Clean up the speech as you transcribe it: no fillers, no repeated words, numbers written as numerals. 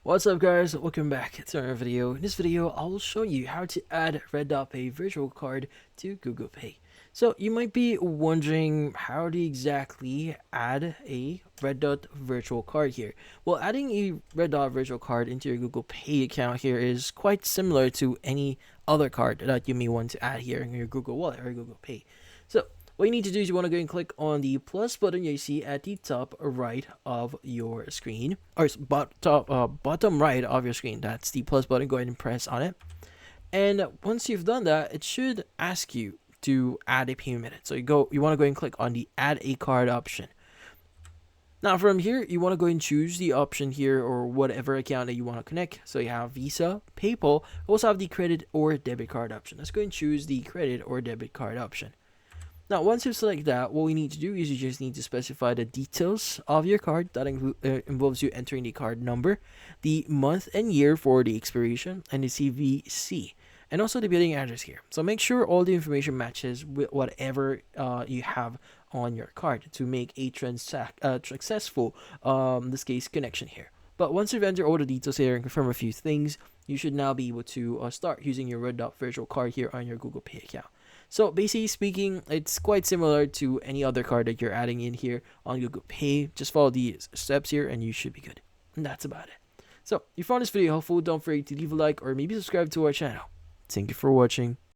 What's up guys, welcome back to another video. In this video, I will show you how to add Redotpay virtual card to Google Pay. So you might be wondering how to exactly add a Redot virtual card here. Well, adding a Redot virtual card into your Google Pay account here is quite similar to any other card that you may want to add here in your Google Wallet or Google Pay. So what you need to do is you want to go and click on the plus button you see at the top right of your screen, or bottom right of your screen. That's the plus button. Go ahead and press on it. And once you've done that, it should ask you to add a payment method. So you want to go and click on the add a card option. Now from here, you want to go and choose the option here or whatever account that you want to connect. So you have Visa, PayPal, also have the credit or debit card option. Let's go and choose the credit or debit card option. Now, once you select that, what we need to do is you just need to specify the details of your card. That involves you entering the card number, the month and year for the expiration, and the CVC, and also the billing address here. So make sure all the information matches with whatever you have on your card to make a successful, in this case, connection here. But once you've entered all the details here and confirm a few things, you should now be able to start using your Red Dot virtual card here on your Google Pay account. So basically speaking, it's quite similar to any other card that you're adding in here on Google Pay. Just follow these steps here and you should be good. And that's about it. So if you found this video helpful, don't forget to leave a like or maybe subscribe to our channel. Thank you for watching.